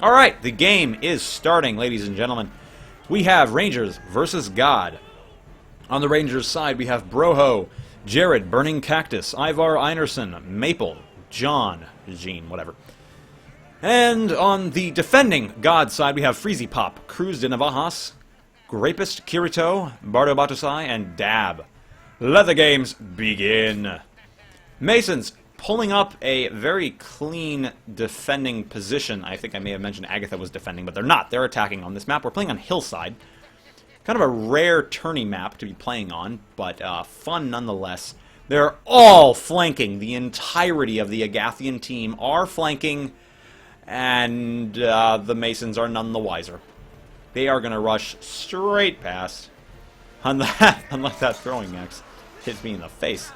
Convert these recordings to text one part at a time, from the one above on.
Alright, the game is starting, ladies and gentlemen. We have Rangers versus God. On the Rangers side, we have Broho, Jared, Burning Cactus, Ivar Einerson, Maple, John, Jean, whatever. And on the defending God side, we have Freezy Pop, Cruz de Navajas, Grapist, Kirito, Bardo Batusai, and Dab. Let the games begin. Masons pulling up a very clean defending position. I think I may have mentioned Agatha was defending, but they're not. They're attacking on this map. We're playing on Hillside. Kind of a rare tourney map to be playing on, but fun nonetheless. They're all flanking. The entirety of the Agathian team are flanking, and the Masons are none the wiser. They are going to rush straight past, unless that throwing axe hits me in the face.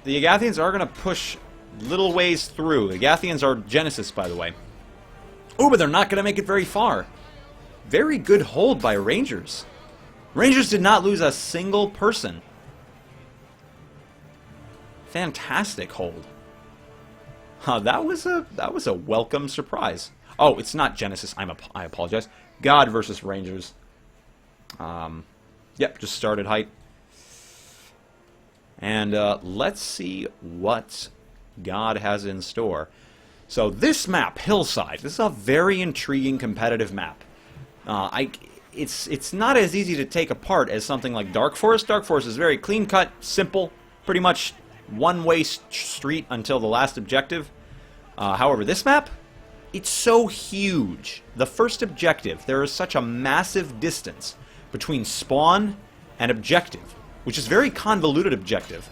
The Agathians are going to push little ways through. The Agathians are Genesis, by the way. Oh, but they're not going to make it very far. Very good hold by Rangers. Rangers did not lose a single person. Fantastic hold. That was a welcome surprise. Oh, it's not Genesis. I apologize. God versus Rangers. Yep, just started height. And let's see what God has in store. So this map, Hillside, this is a very intriguing competitive map. It's not as easy to take apart as something like Dark Forest. Dark Forest is very clean-cut, simple, pretty much one-way street until the last objective. However, this map, it's so huge. The first objective, there is such a massive distance between spawn and objective, which is very convoluted objective.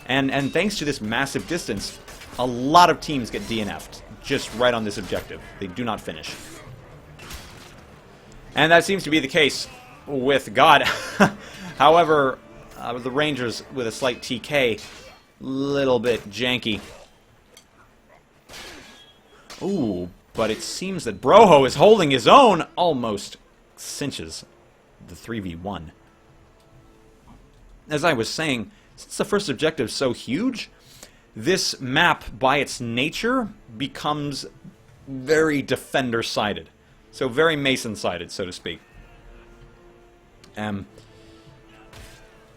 And thanks to this massive distance, a lot of teams get DNF'd just right on this objective. They do not finish. And that seems to be the case with God. However, the Rangers with a slight TK, little bit janky. Ooh, but it seems that Broho is holding his own, almost cinches the 3v1. As I was saying, since the first objective is so huge, this map, by its nature, becomes very defender-sided. So very Mason-sided, so to speak. And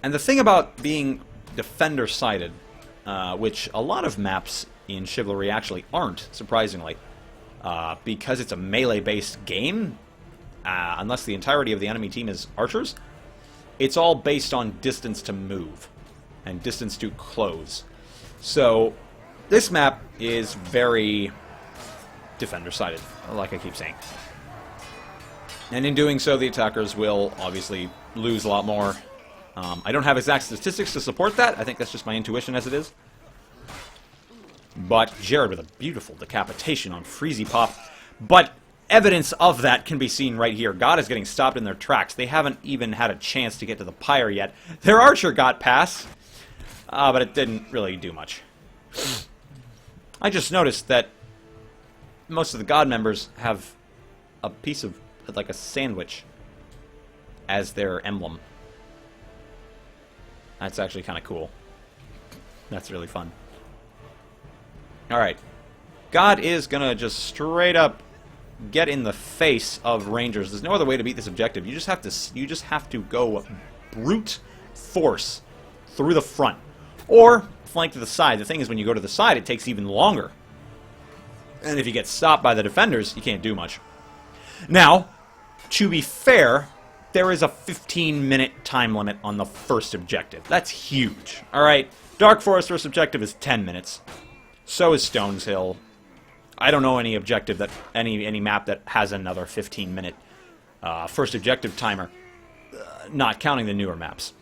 the thing about being defender-sided, which a lot of maps in Chivalry actually aren't, surprisingly, because it's a melee-based game, unless the entirety of the enemy team is archers, it's all based on distance to move and distance to close. So this map is very defender-sided, like I keep saying. And in doing so, the attackers will obviously lose a lot more. I don't have exact statistics to support that. I think that's just my intuition as it is. But Jared with a beautiful decapitation on Freezy Pop. But evidence of that can be seen right here. God is getting stopped in their tracks. They haven't even had a chance to get to the pyre yet. Their archer got past, but it didn't really do much. I just noticed that most of the God members have a piece of, like a sandwich, as their emblem. That's actually kind of cool. That's really fun. Alright. God is gonna just straight up get in the face of Rangers. There's no other way to beat this objective. You just have to go brute force through the front. Or flank to the side. The thing is, when you go to the side, it takes even longer. And if you get stopped by the defenders, you can't do much. Now, to be fair, there is a 15-minute time limit on the first objective. That's huge. Alright, Dark Forest first objective is 10 minutes. So is Stones Hill. I don't know any objective that any map that has another 15-minute first objective timer, not counting the newer maps.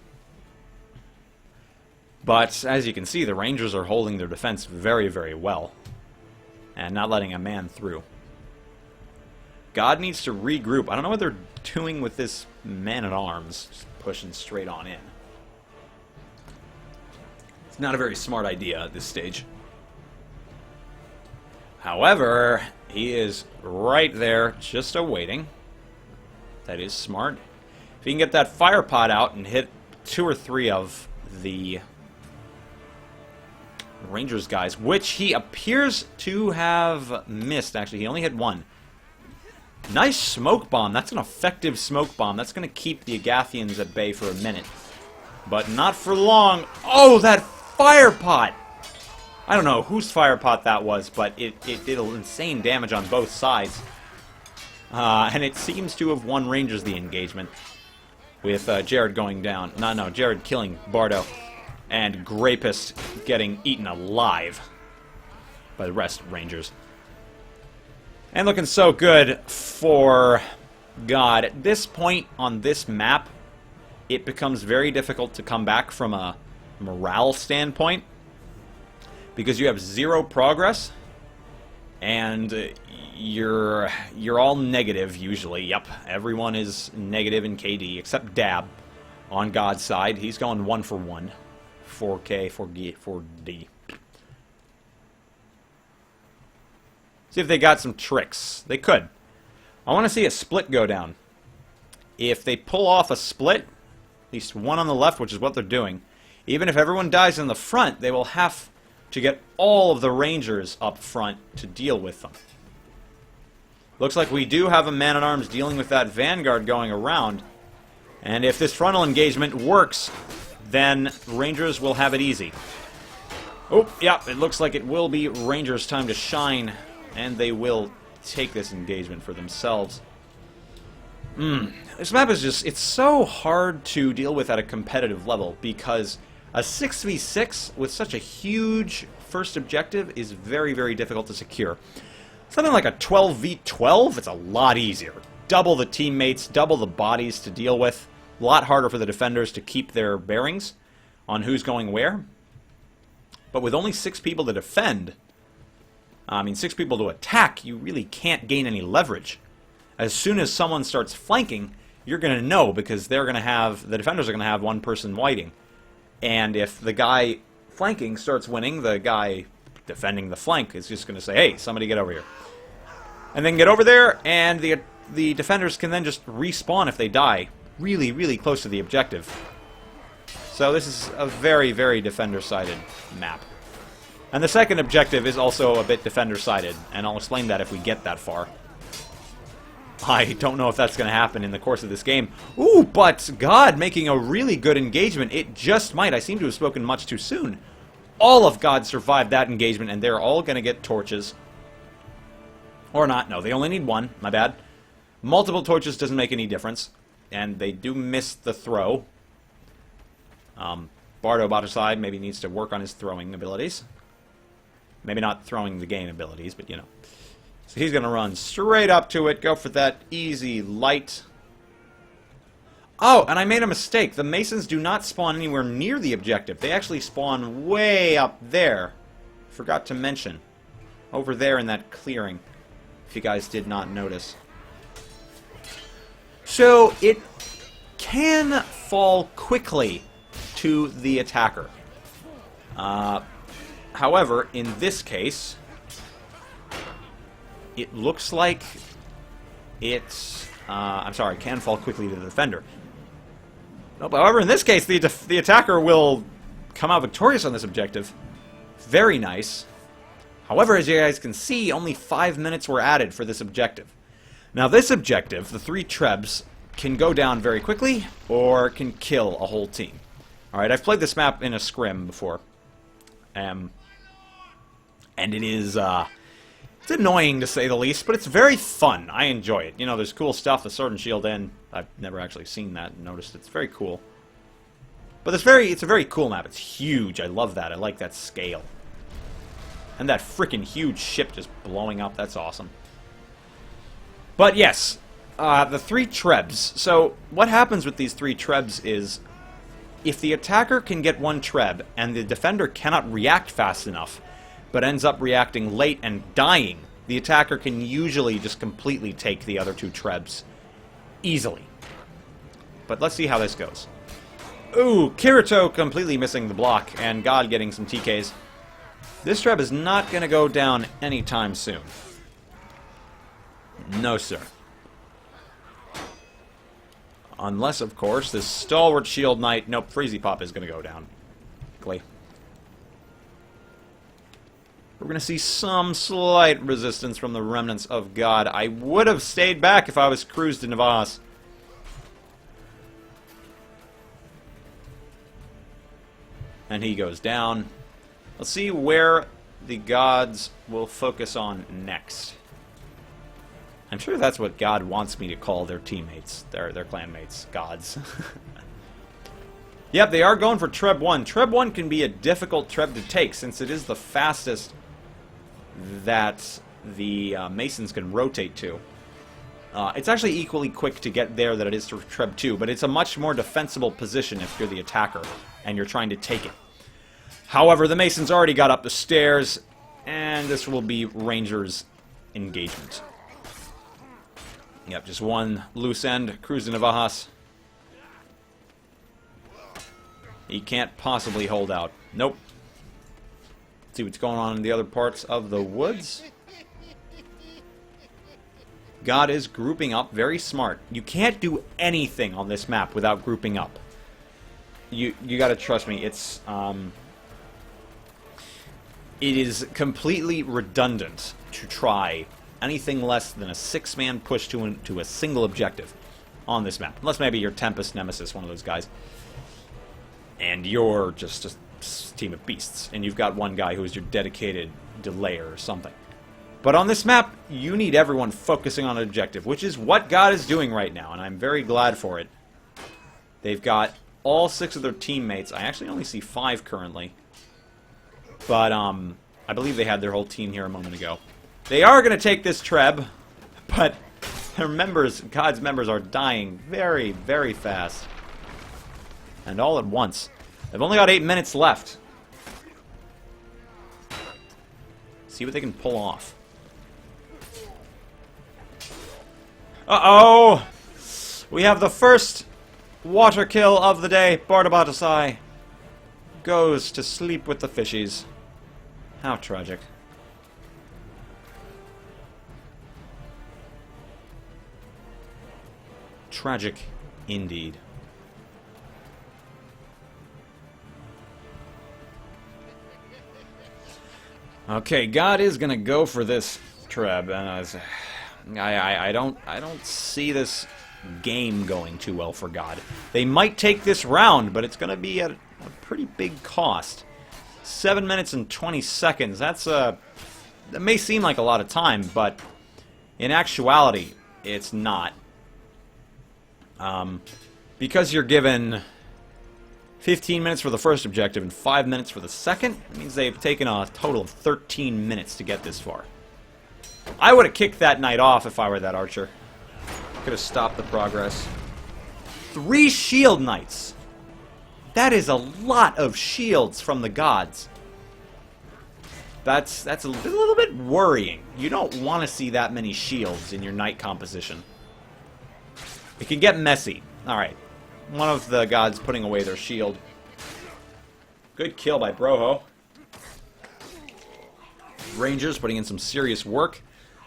But as you can see, the Rangers are holding their defense very, very well, and not letting a man through. God needs to regroup. I don't know what they're doing with this man-at-arms, just pushing straight on in. It's not a very smart idea at this stage. However, he is right there, just awaiting. That is smart. If he can get that fire pot out and hit 2 or 3 of the Rangers guys, which he appears to have missed, actually. He only hit one. Nice smoke bomb. That's an effective smoke bomb. That's going to keep the Agathians at bay for a minute. But not for long. Oh, that fire pot! I don't know whose fire pot that was, but it did insane damage on both sides. And it seems to have won Rangers the engagement. With Jared going down. No, Jared killing Bardo. And Grapist getting eaten alive by the rest of Rangers. And looking so good for God. At this point on this map, it becomes very difficult to come back from a morale standpoint. Because you have 0 progress. And you're all negative usually. Yep, everyone is negative in KD except Dab on God's side. He's going 1 for 1. 4K, 4D. See if they got some tricks. They could. I want to see a split go down. If they pull off a split, at least one on the left, which is what they're doing, even if everyone dies in the front, they will have to get all of the Rangers up front to deal with them. Looks like we do have a man-at-arms dealing with that Vanguard going around. And if this frontal engagement works, then Rangers will have it easy. Oh, yeah, it looks like it will be Rangers' time to shine. And they will take this engagement for themselves. This map is just, it's so hard to deal with at a competitive level. Because a 6v6 with such a huge first objective is very, very difficult to secure. Something like a 12v12, it's a lot easier. Double the teammates, double the bodies to deal with. A lot harder for the defenders to keep their bearings on who's going where. But with only 6 people to defend, 6 people to attack, you really can't gain any leverage. As soon as someone starts flanking, you're going to know because they're going to have, the defenders are going to have one person whiting. And if the guy flanking starts winning, the guy defending the flank is just going to say, hey, somebody get over here. And then get over there, and the defenders can then just respawn if they die really, really close to the objective. So this is a very, very defender-sided map. And the second objective is also a bit defender-sided, and I'll explain that if we get that far. I don't know if that's going to happen in the course of this game. Ooh, but God making a really good engagement. It just might. I seem to have spoken much too soon. All of God survived that engagement, and they're all going to get torches. Or not. No, they only need one. My bad. Multiple torches doesn't make any difference. And they do miss the throw. Bardo bottom side maybe needs to work on his throwing abilities. Maybe not throwing the game abilities, but you know. So he's going to run straight up to it, go for that easy light. Oh, and I made a mistake. The Masons do not spawn anywhere near the objective. They actually spawn way up there. Forgot to mention. Over there in that clearing, if you guys did not notice. So it can fall quickly to the attacker. However, in this case, it looks like it's... can fall quickly to the defender. Nope, however, in this case, the attacker will come out victorious on this objective. Very nice. However, as you guys can see, only 5 minutes were added for this objective. Now, this objective, the 3 Trebs, can go down very quickly, or can kill a whole team. Alright, I've played this map in a scrim before. And it is, it's annoying to say the least, but it's very fun. I enjoy it. You know, there's cool stuff, the Sword and Shield Inn. I've never actually seen that and noticed it. It's very cool. But it's a very cool map. It's huge. I love that. I like that scale. And that freaking huge ship just blowing up. That's awesome. But yes, the 3 Trebs. So what happens with these 3 Trebs is if the attacker can get 1 Treb and the defender cannot react fast enough, but ends up reacting late and dying, the attacker can usually just completely take the other 2 Trebs. Easily. But let's see how this goes. Ooh, Kirito completely missing the block, and God getting some TKs. This Treb is not going to go down anytime soon. No, sir. Unless, of course, this stalwart Shield Knight... Nope, Freezy Pop is going to go down. Quickly. We're going to see some slight resistance from the remnants of God. I would have stayed back if I was Cruz de Navas. And he goes down. Let's see where the gods will focus on next. I'm sure that's what God wants me to call their teammates, their clanmates, gods. Yep, they are going for Treb 1. Treb 1 can be a difficult Treb to take since it is the fastest that the Masons can rotate to. It's actually equally quick to get there than it is to Treb 2, but it's a much more defensible position if you're the attacker and you're trying to take it. However, the Masons already got up the stairs, and this will be Rangers' engagement. Yep, just one loose end. Cruz de Navajas. He can't possibly hold out. Nope. Let's see what's going on in the other parts of the woods. God is grouping up. Very smart. You can't do anything on this map without grouping up. You gotta trust me. It is completely redundant to try anything less than a 6-man push to a single objective on this map. Unless maybe you're Tempest Nemesis, one of those guys. And you're just a team of beasts. And you've got one guy who is your dedicated delayer or something. But on this map, you need everyone focusing on an objective, which is what God is doing right now. And I'm very glad for it. They've got all 6 of their teammates. I actually only see 5 currently. But I believe they had their whole team here a moment ago. They are going to take this Treb, but their members, God's members, are dying very, very fast. And all at once. They've only got 8 minutes left. See what they can pull off. Uh-oh! We have the first water kill of the day. Bardabatasai goes to sleep with the fishies. How tragic. Tragic indeed. Okay, God is gonna go for this Treb, and I don't see this game going too well for God. They might take this round, but it's gonna be at a pretty big cost. 7 minutes and 20 seconds. That may seem like a lot of time, but in actuality, it's not. Because you're given 15 minutes for the first objective and 5 minutes for the second, it means they've taken a total of 13 minutes to get this far. I would have kicked that knight off if I were that archer. Could have stopped the progress. 3 shield knights! That is a lot of shields from the gods. That's a little bit worrying. You don't want to see that many shields in your knight composition. It can get messy. Alright. One of the gods putting away their shield. Good kill by Broho. Rangers putting in some serious work.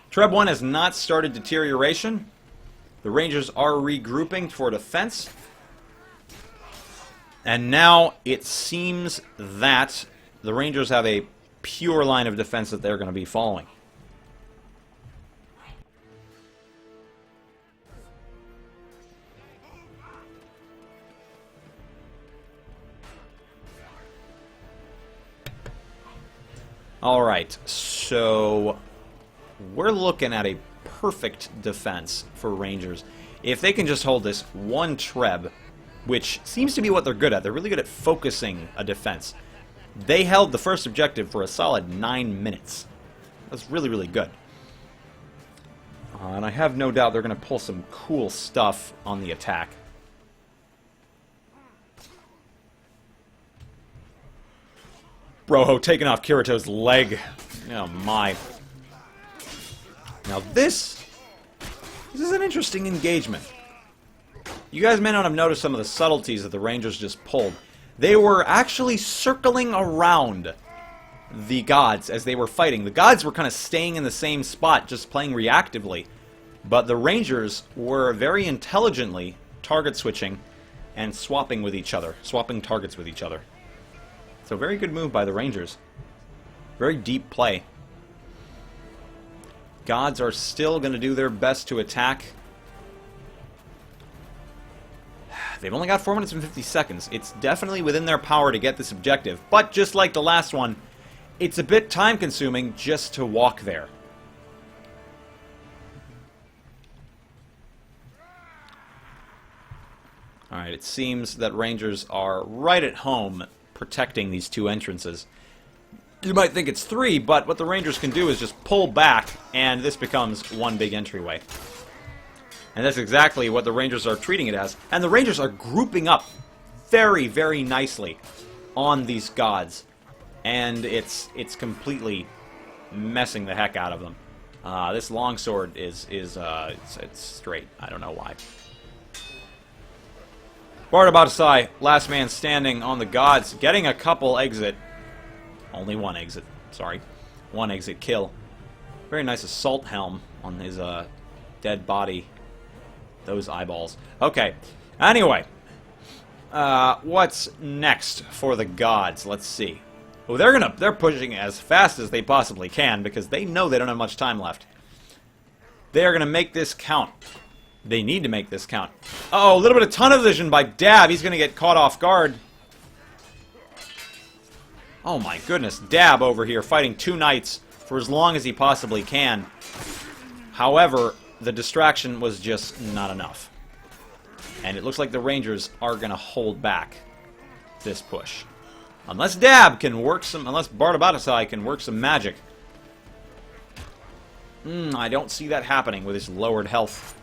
Treb 1 has not started deterioration. The Rangers are regrouping for defense. And now it seems that the Rangers have a pure line of defense that they're going to be following. Alright, so we're looking at a perfect defense for Rangers. If they can just hold this one Treb, which seems to be what they're good at. They're really good at focusing a defense. They held the first objective for a solid 9 minutes. That's really, really good. And I have no doubt they're going to pull some cool stuff on the attack. Broho taking off Kirito's leg. Oh my. Now this is an interesting engagement. You guys may not have noticed some of the subtleties that the Rangers just pulled. They were actually circling around the gods as they were fighting. The gods were kind of staying in the same spot, just playing reactively. But the Rangers were very intelligently target switching and swapping with each other, swapping targets with each other. So very good move by the Rangers. Very deep play. Gods are still going to do their best to attack. They've only got 4 minutes and 50 seconds. It's definitely within their power to get this objective. But just like the last one, it's a bit time-consuming just to walk there. Alright, it seems that Rangers are right at home protecting these two entrances. You might think it's 3, but what the Rangers can do is just pull back, and this becomes one big entryway. And that's exactly what the Rangers are treating it as. And the Rangers are grouping up very, very nicely on these gods. And it's completely messing the heck out of them. This longsword is it's straight. I don't know why. Bardabatasai, last man standing on the gods, getting a couple exit. Only one exit, sorry. One exit kill. Very nice assault helm on his dead body. Those eyeballs. Okay. Anyway. What's next for the gods? Let's see. Oh, they're pushing as fast as they possibly can because they know they don't have much time left. They are gonna make this count. They need to make this count. Uh-oh, a little bit of tunnel vision by Dab. He's gonna get caught off guard. Oh my goodness, Dab over here fighting two knights for as long as he possibly can. However, the distraction was just not enough. And it looks like the Rangers are going to hold back this push. Unless Dab can work some... Unless Bardabatasai can work some magic. I don't see that happening with his lowered health.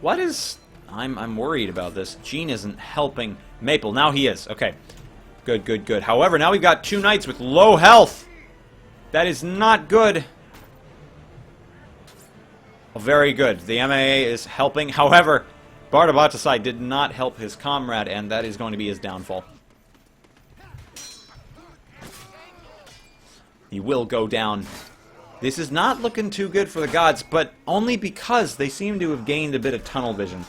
What is... I'm worried about this. Gene isn't helping Maple. Now he is. Okay. Good, good, good. However, now we've got two knights with low health. That is not good. Very good. The MAA is helping. However, Bardabatasai did not help his comrade, and that is going to be his downfall. He will go down. This is not looking too good for the gods, but only because they seem to have gained a bit of tunnel vision.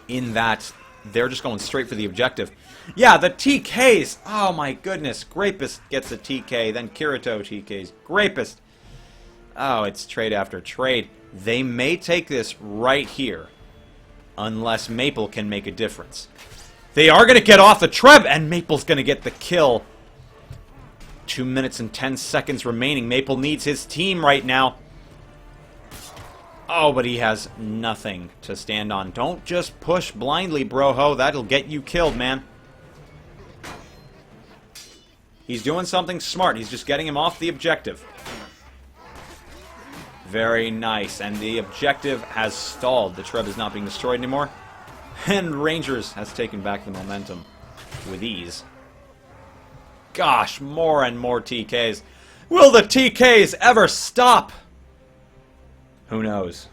In that they're just going straight for the objective. Yeah, the TKs! Oh my goodness. Grapist gets a TK, then Kirito TKs. Grapist! Oh, it's trade after trade. They may take this right here. Unless Maple can make a difference. They are going to get off the Treb, and Maple's going to get the kill. 2 minutes and 10 seconds remaining. Maple needs his team right now. Oh, but he has nothing to stand on. Don't just push blindly, broho. That'll get you killed, man. He's doing something smart. He's just getting him off the objective. Very nice. And the objective has stalled. The Treb is not being destroyed anymore. And Rangers has taken back the momentum with ease. Gosh, more and more TKs. Will the TKs ever stop? Who knows?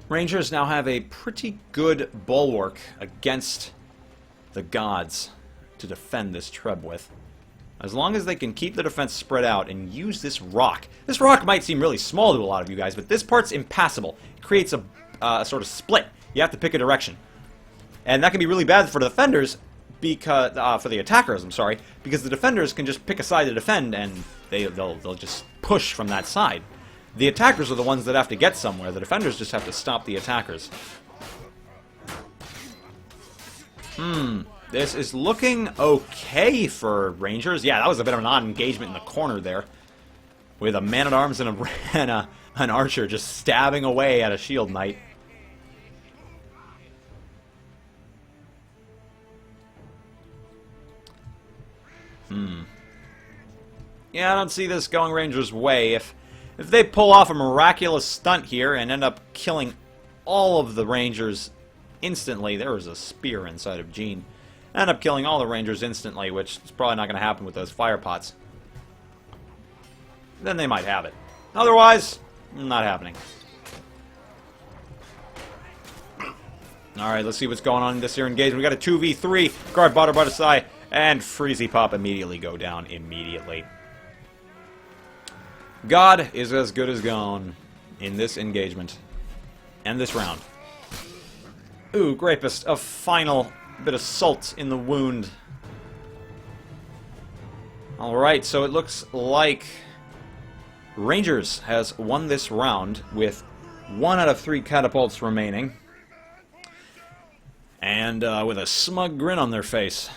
Rangers now have a pretty good bulwark against the gods to defend this Treb with. As long as they can keep the defense spread out and use this rock. This rock might seem really small to a lot of you guys, but this part's impassable. It creates a sort of split. You have to pick a direction. And that can be really bad for the defenders, because for the attackers, I'm sorry, because the defenders can just pick a side to defend and they'll just push from that side. The attackers are the ones that have to get somewhere. The defenders just have to stop the attackers. This is looking okay for Rangers. Yeah, that was a bit of an odd engagement in the corner there. With a man-at-arms and an archer just stabbing away at a shield knight. Yeah, I don't see this going Rangers' way. If they pull off a miraculous stunt here and end up killing all of the Rangers instantly, there was a spear inside of Gene. End up killing all the Rangers instantly, which is probably not going to happen with those fire pots. Then they might have it. Otherwise, not happening. Alright, let's see what's going on in this here engagement. We got a 2v3. Guard Bardabatasai and Freezy Pop immediately go down immediately. God is as good as gone in this engagement. And this round. Ooh, Grapist, a final bit of salt in the wound. Alright, so it looks like Rangers has won this round with 1 out of 3 catapults remaining. And with a smug grin on their face.